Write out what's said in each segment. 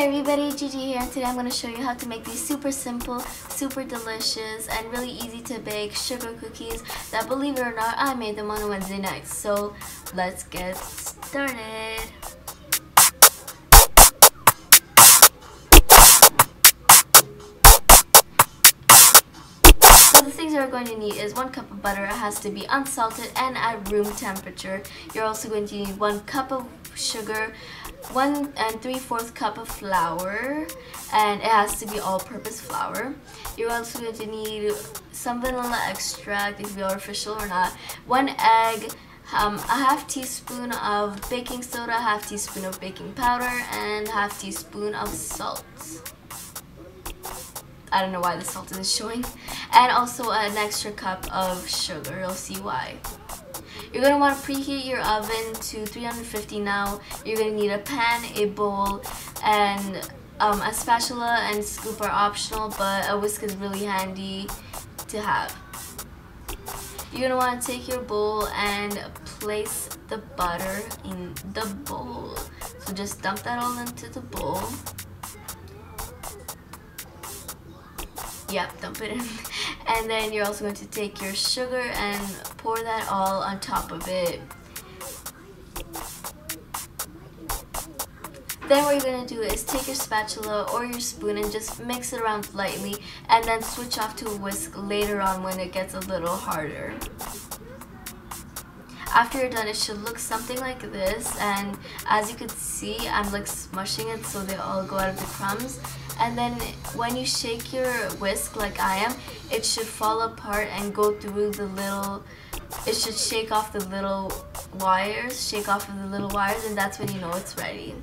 Hey everybody, Gigi here, and today I'm going to show you how to make these super simple, super delicious, and really easy to bake sugar cookies that, believe it or not, I made them on a Wednesday night. So let's get started. So the things you're going to need is 1 cup of butter. It has to be unsalted and at room temperature. You're also going to need 1 cup of sugar, 1 3/4 cup of flour, and it has to be all-purpose flour. You're also going to need some vanilla extract, if you're artificial or not, 1 egg, a half teaspoon of baking soda, half teaspoon of baking powder, and half teaspoon of salt. I don't know why the salt isn't showing. And also an extra cup of sugar, you'll see why. You're going to want to preheat your oven to 350 now. You're going to need a pan, a bowl, and a spatula and scoop are optional, but a whisk is really handy to have. You're going to want to take your bowl and place the butter in the bowl. So just dump that all into the bowl. Yep, dump it in. And then you're also going to take your sugar and pour that all on top of it. Then what you're going to do is take your spatula or your spoon and just mix it around lightly, and then switch off to a whisk later on when it gets a little harder. After you're done, it should look something like this, and as you can see, I'm like smushing it so they all go out of the crumbs. And then when you shake your whisk like I am, it should fall apart and go through the little, it should shake off the little wires, and that's when you know it's ready.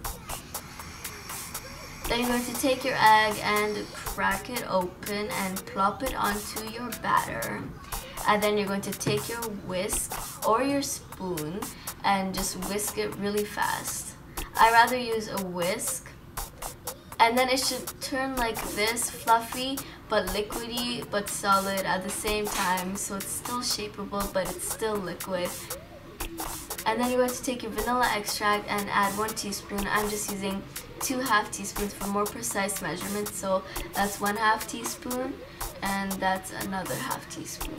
Then you're going to take your egg and crack it open and plop it onto your batter. And then you're going to take your whisk or your spoon and just whisk it really fast. I rather use a whisk. And then it should turn like this, fluffy but liquidy but solid at the same time, so it's still shapeable but it's still liquid. And then you're going to take your vanilla extract and add 1 teaspoon. I'm just using 2 half teaspoons for more precise measurement, so that's 1/2 teaspoon and that's another half teaspoon.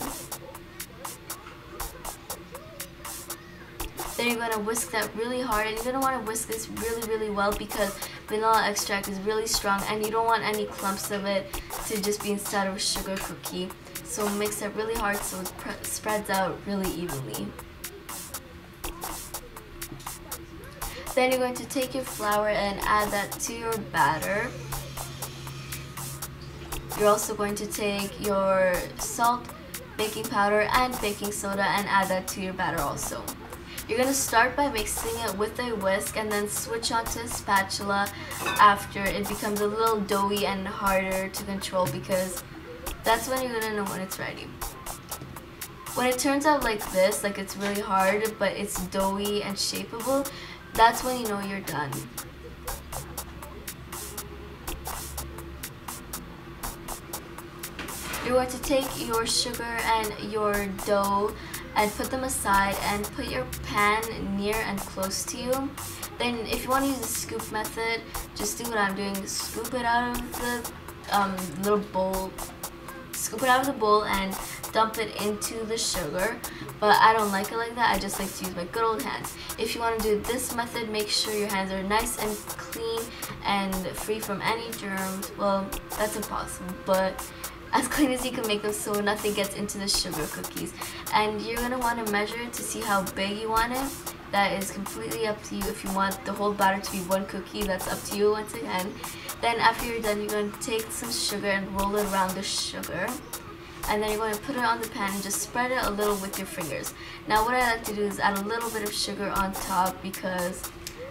Then you're going to whisk that really hard, and you're going to want to whisk this really well because vanilla extract is really strong and you don't want any clumps of it to just be inside of a sugar cookie. So mix that really hard so it spreads out really evenly. Then you're going to take your flour and add that to your batter. You're also going to take your salt, baking powder, and baking soda and add that to your batter also. You're going to start by mixing it with a whisk and then switch onto a spatula after it becomes a little doughy and harder to control, because that's when you're going to know when it's ready. When it turns out like this, like it's really hard but it's doughy and shapeable, that's when you know you're done. You're going to take your sugar and your dough and put them aside and put your pan near and close to you. Then if you want to use the scoop method, just do what I'm doing. Scoop it out of the little bowl. Scoop it out of the bowl and dump it into the sugar. But I don't like it like that. I just like to use my good old hands. If you want to do this method, make sure your hands are nice and clean and free from any germs. Well, that's impossible, but as clean as you can make them so nothing gets into the sugar cookies. And you're going to want to measure it to see how big you want it. That is completely up to you. If you want the whole batter to be 1 cookie, that's up to you once again. Then after you're done, you're going to take some sugar and roll it around the sugar. And then you're going to put it on the pan and just spread it a little with your fingers. Now what I like to do is add a little bit of sugar on top because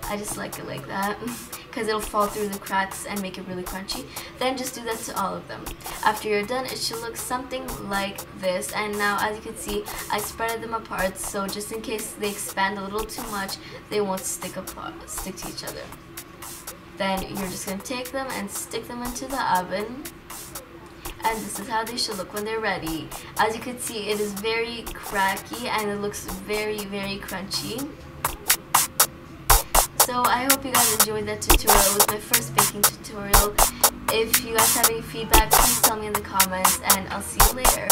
I just like it like that, because it'll fall through the cracks and make it really crunchy. Then just do that to all of them. After you're done, it should look something like this. And now, as you can see, I spread them apart, so just in case they expand a little too much, they won't stick to each other. Then you're just going to take them and stick them into the oven. And this is how they should look when they're ready. As you can see, it is very cracky and it looks very crunchy. So I hope you guys enjoyed that tutorial. It was my first baking tutorial. have any feedback, please tell me in the comments, and I'll see you later.